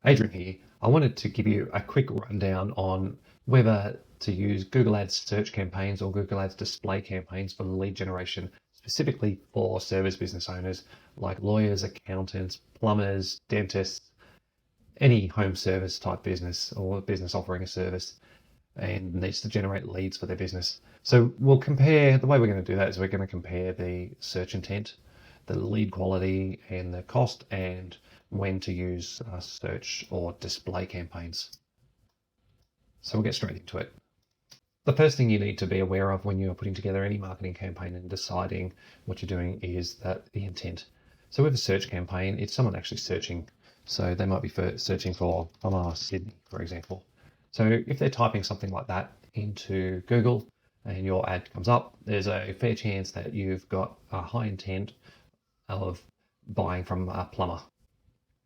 Adrian here. I wanted to give you a quick rundown on whether to use Google Ads search campaigns or Google Ads display campaigns for lead generation, specifically for service business owners like lawyers, accountants, plumbers, dentists, any home service type business or business offering a service and needs to generate leads for their business. So we'll compare, the way we're going to do that is we're going to compare the search intent, the lead quality and the cost, and when to use search or display campaigns. So we'll get straight into it. The first thing you need to be aware of when you're putting together any marketing campaign and deciding what you're doing is that the intent. So with a search campaign, it's someone actually searching. So they might be searching for Sydney, for example. So if they're typing something like that into Google and your ad comes up, there's a fair chance that you've got a high intent of buying from a plumber.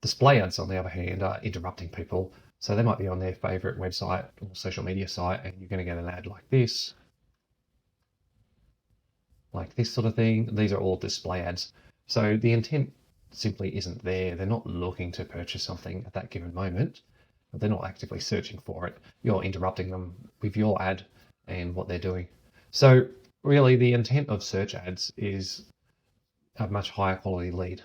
Display ads, on the other hand, are interrupting people. So they might be on their favorite website or social media site, and you're going to get an ad like this sort of thing. These are all display ads. So the intent simply isn't there. They're not looking to purchase something at that given moment. They're not actively searching for it. You're interrupting them with your ad and what they're doing. So really the intent of search ads is a much higher quality lead.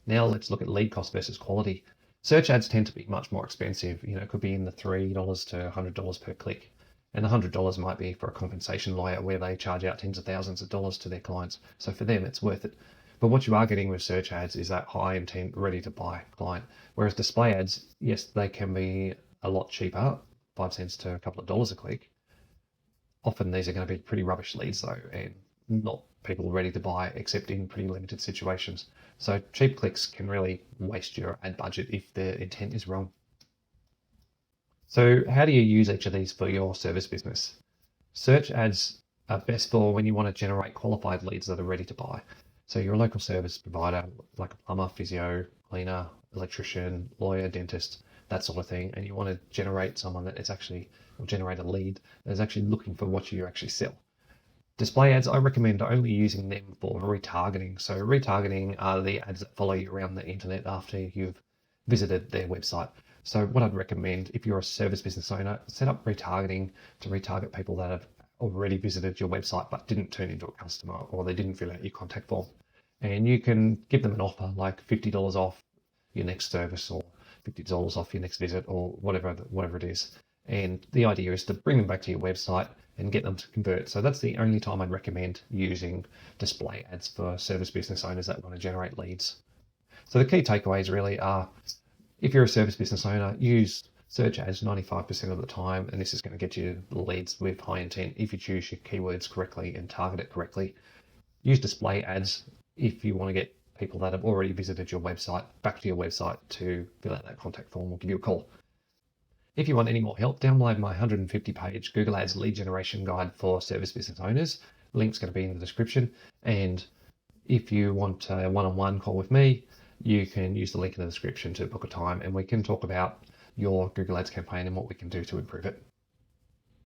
Now let's look at lead cost versus quality. Search ads tend to be much more expensive. It could be in the $3 to $100 per click. And the $100 might be for a compensation lawyer where they charge out tens of thousands of dollars to their clients. So for them, it's worth it. But what you are getting with search ads is that high intent, ready to buy client. Whereas display ads, yes, they can be a lot cheaper, 5 cents to a couple of dollars a click. Often these are going to be pretty rubbish leads though, and not people ready to buy except in pretty limited situations. So cheap clicks can really waste your ad budget if the intent is wrong. So how do you use each of these for your service business? Search ads are best for when you want to generate qualified leads that are ready to buy. So you're a local service provider like a plumber, physio, cleaner, electrician, lawyer, dentist, that sort of thing, and you want to generate someone that is actually, or generate a lead that is actually looking for what you actually sell. Display ads, I recommend only using them for retargeting. So retargeting are the ads that follow you around the internet after you've visited their website. So what I'd recommend, if you're a service business owner, set up retargeting to retarget people that have already visited your website but didn't turn into a customer or they didn't fill out your contact form. And you can give them an offer like $50 off your next service or $50 off your next visit or whatever it is. And the idea is to bring them back to your website and get them to convert. So that's the only time I'd recommend using display ads for service business owners that want to generate leads. So the key takeaways really are, if you're a service business owner, use search ads 95% of the time, and this is going to get you leads with high intent if you choose your keywords correctly and target it correctly. Use display ads if you want to get people that have already visited your website back to your website to fill out that contact form or give you a call. If you want any more help, download my 150-page Google Ads lead generation guide for service business owners. Link's going to be in the description. And if you want a one-on-one call with me, you can use the link in the description to book a time and we can talk about your Google Ads campaign and what we can do to improve it.